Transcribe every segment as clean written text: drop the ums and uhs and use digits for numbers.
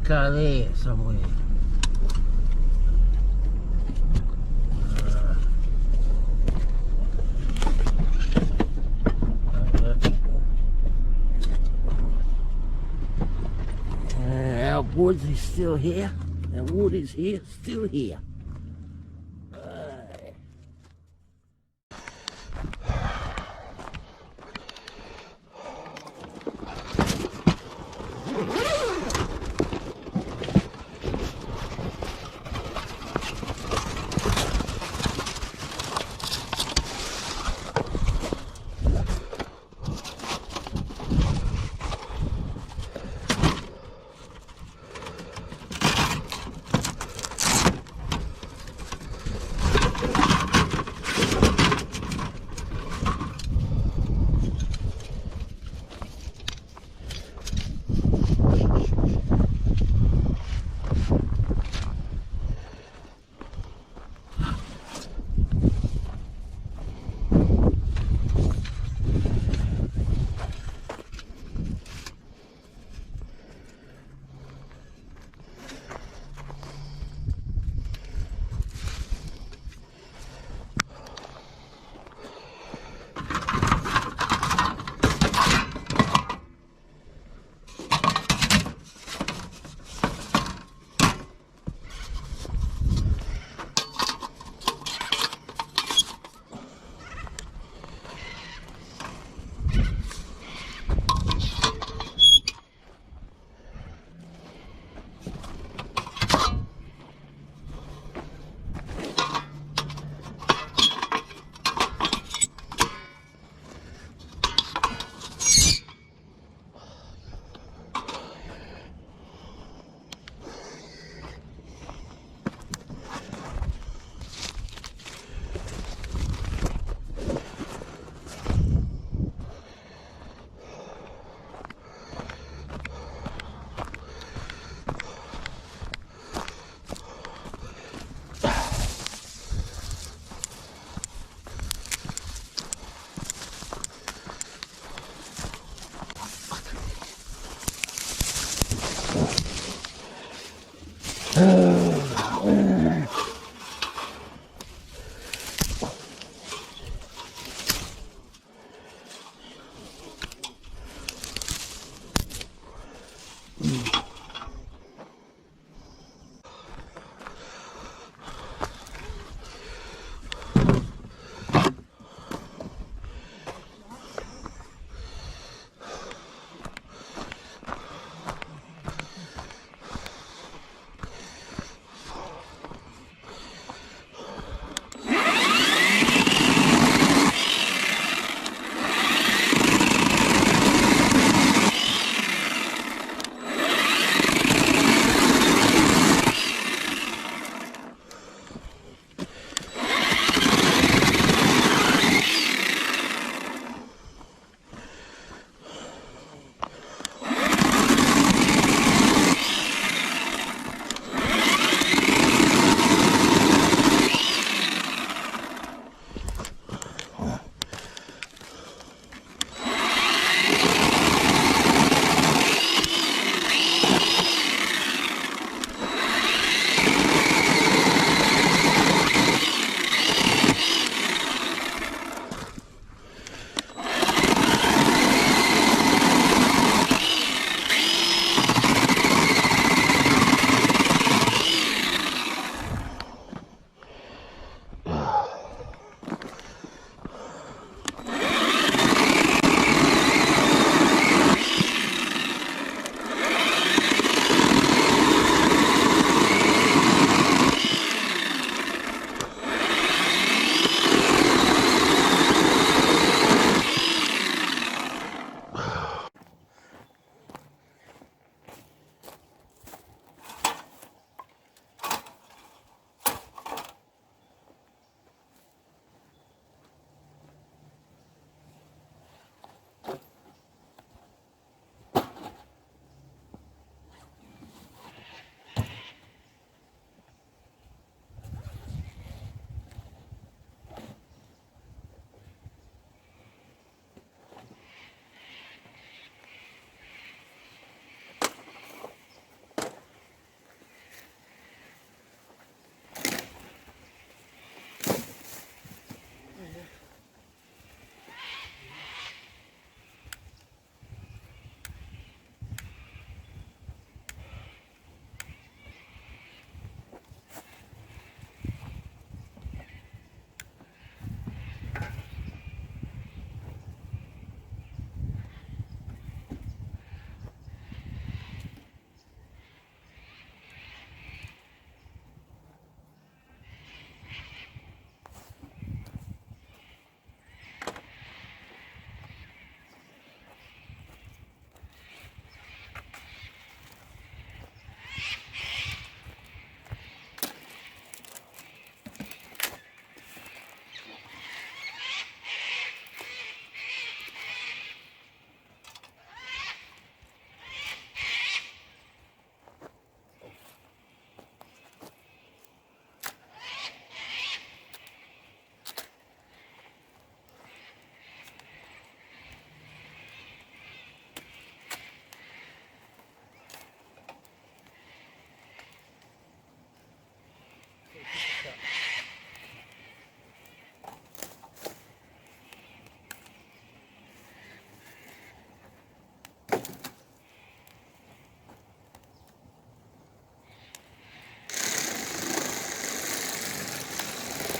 car there somewhere. Our woods is still here. Our wood is here, still here.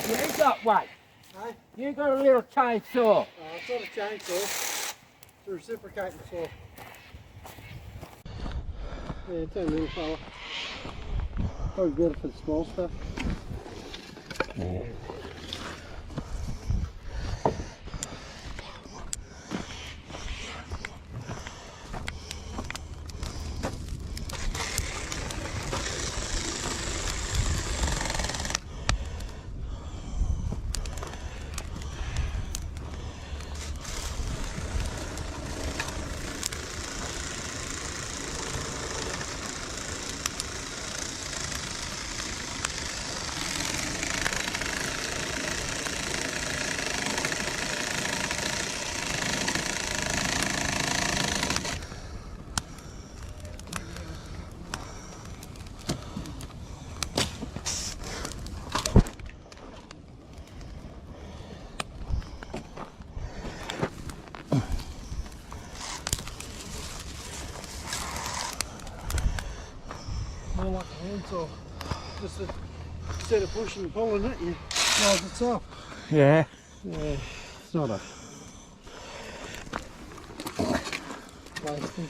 You ain't got one. Aye. You ain't got a little chainsaw. It's not a chainsaw. It's a reciprocating saw. Yeah, it's a little fella. Probably better for the small stuff. Yeah. More like a handsaw. Just instead of pushing and pulling it, you slide itself. Yeah. Yeah, it's not a plastic.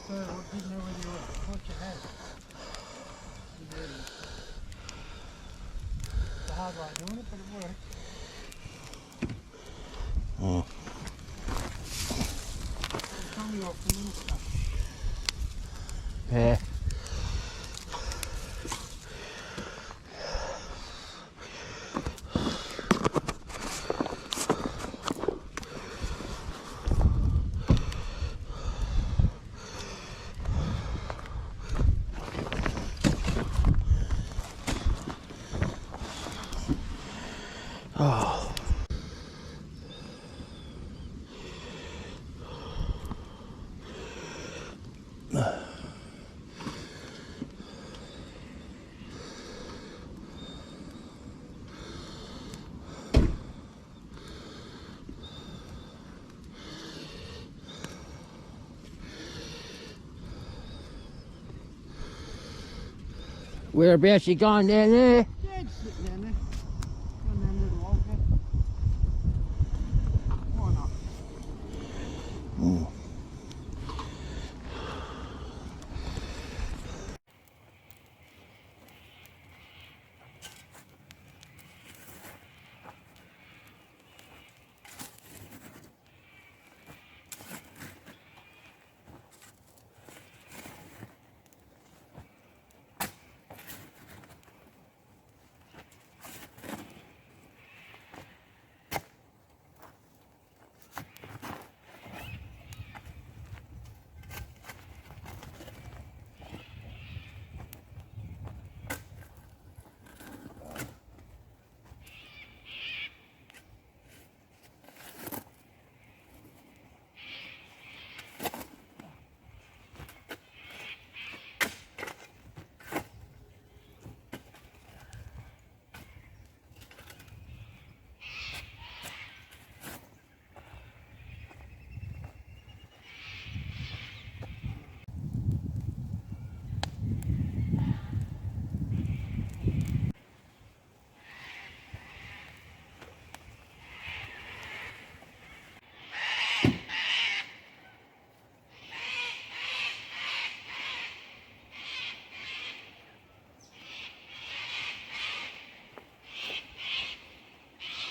So I didn't know whether you what you had. It's a hard way doing it, but it works. It's only off the little stuff. Yeah. Oh. Whereabouts you going down there? Yeah, just sitting down there. Down that little log there. Why not?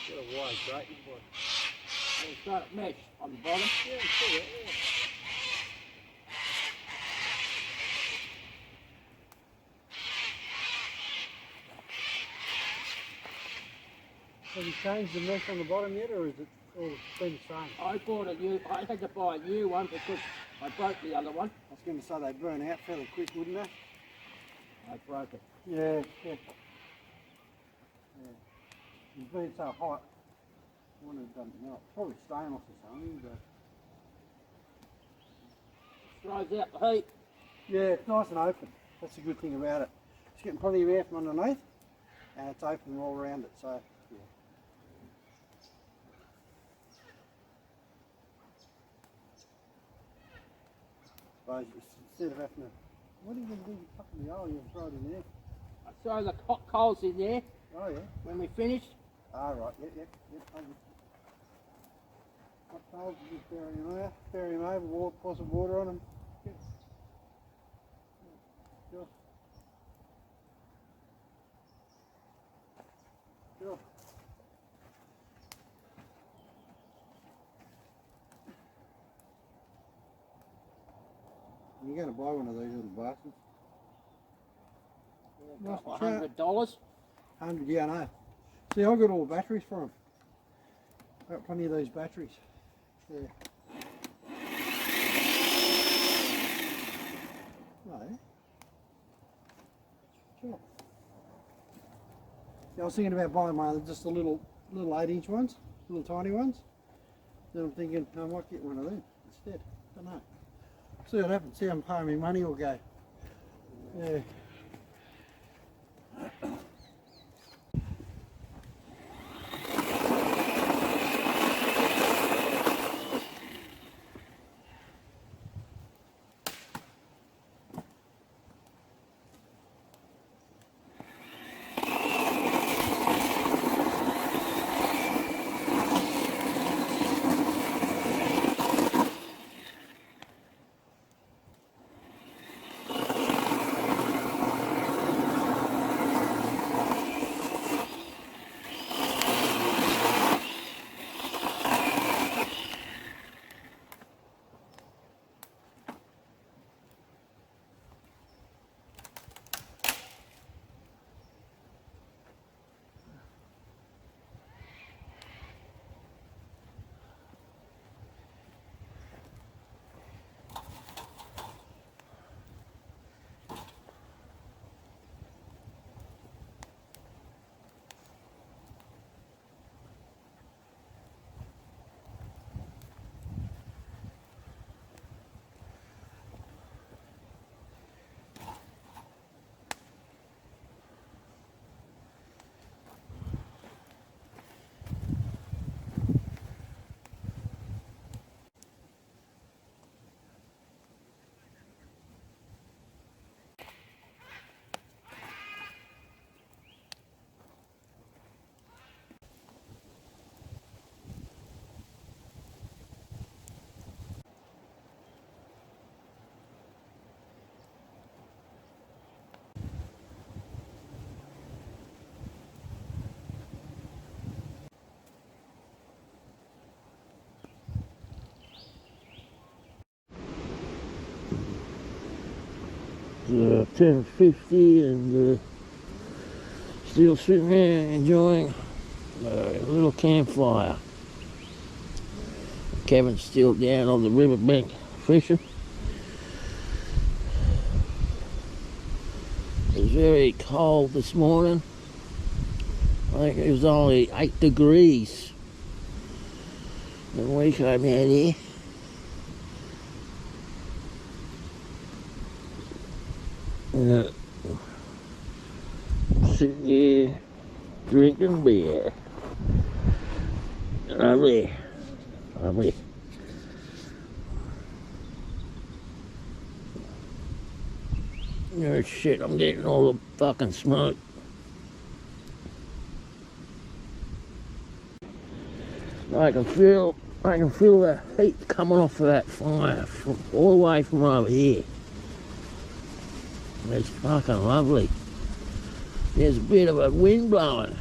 Got a wide grating one. It's got a mesh on the bottom. Yeah, see it, yeah. Have you changed the mesh on the bottom yet, or is it All been the same. I bought a new, I had to buy a new one because I broke the other one. I was going to say they burn out fairly quick, wouldn't they? I broke it. Yeah. It's been so hot. I wonder if it doesn't melt. Probably stainless or something, but Throws out the heat. yeah, it's nice and open. That's the good thing about it. It's getting plenty of air from underneath, and it's open all around it. So yeah. Suppose instead of having to, what are you going to do? You fucking the oil, you throw it in there. I throw the hot coals in there Oh yeah. when we finish. Ah right. Yep. Hot coals, you just bury them over, pour some water on them. Yep. Sure. Sure. You're going to buy one of these little bastards. Nice $100. 100, yeah, I know. See, I've got all the batteries for them. I've got plenty of these batteries. Yeah. No. Sure. Yeah, I was thinking about buying one of just the little 8-inch ones, little tiny ones. Then I'm thinking I might get one of them instead. Don't know. See what happens. See how far my money will go. Yeah. It's 10:50 and still sitting there enjoying a little campfire. Kevin's still down on the riverbank fishing. It was very cold this morning. I think it was only 8 degrees when we came out here. Sitting here drinking beer. Lovely. Lovely. Oh shit, I'm getting all the fucking smoke. I can feel the heat coming off of that fire from all the way from over here. It's fucking lovely. There's a bit of a wind blowing.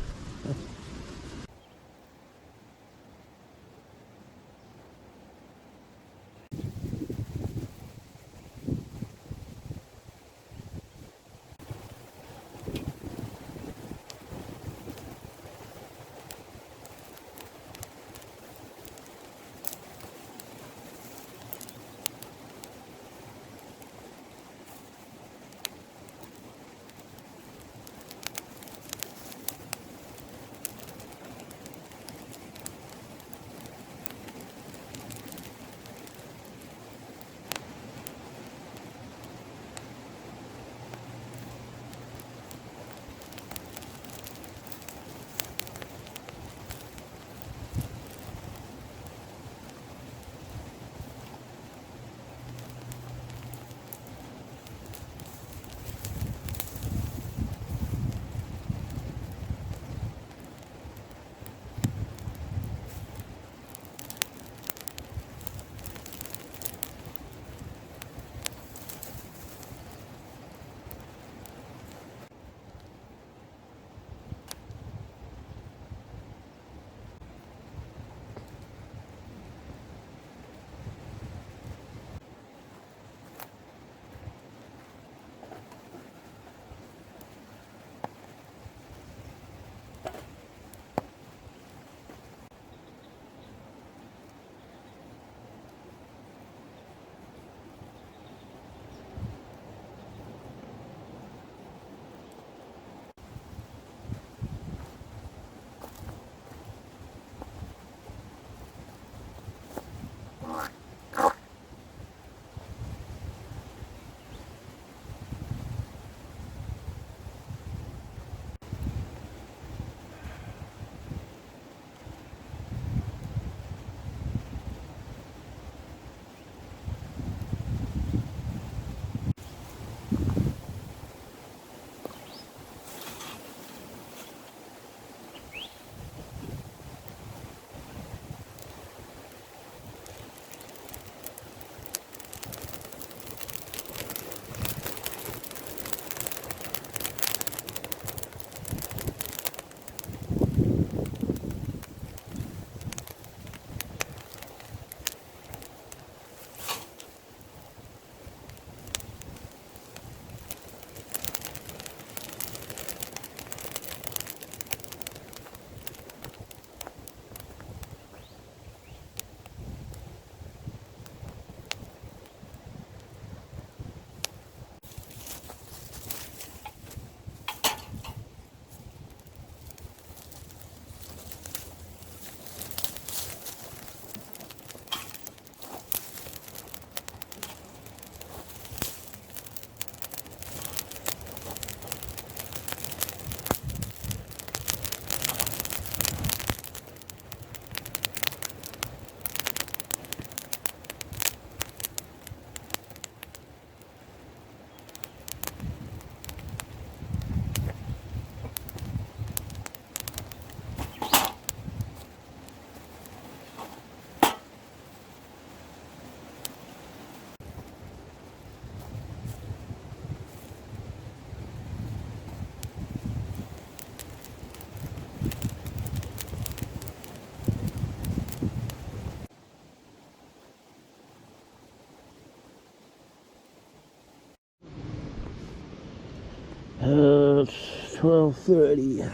12:30.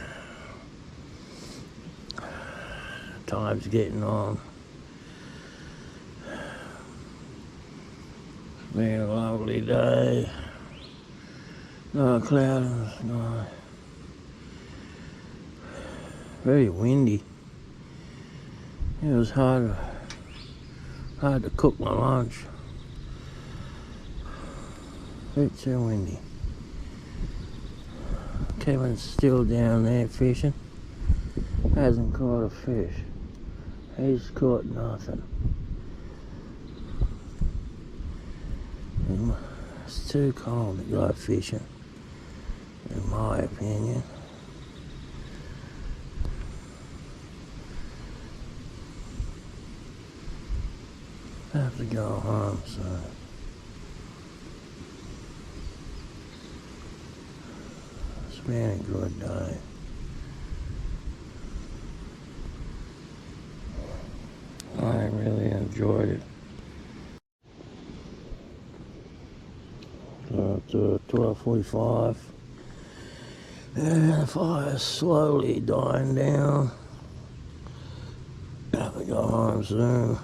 Time's getting on. It's been a lovely day. No cloud in the sky. Very windy. It was hard to cook my lunch. It's so windy. Kevin's still down there fishing. Hasn't caught a fish. He's caught nothing. It's too cold to go fishing, in my opinion. I have to go home soon. It's been a good day. I really enjoyed it. So it's 12:45 and the fire's slowly dying down. I have to go home soon.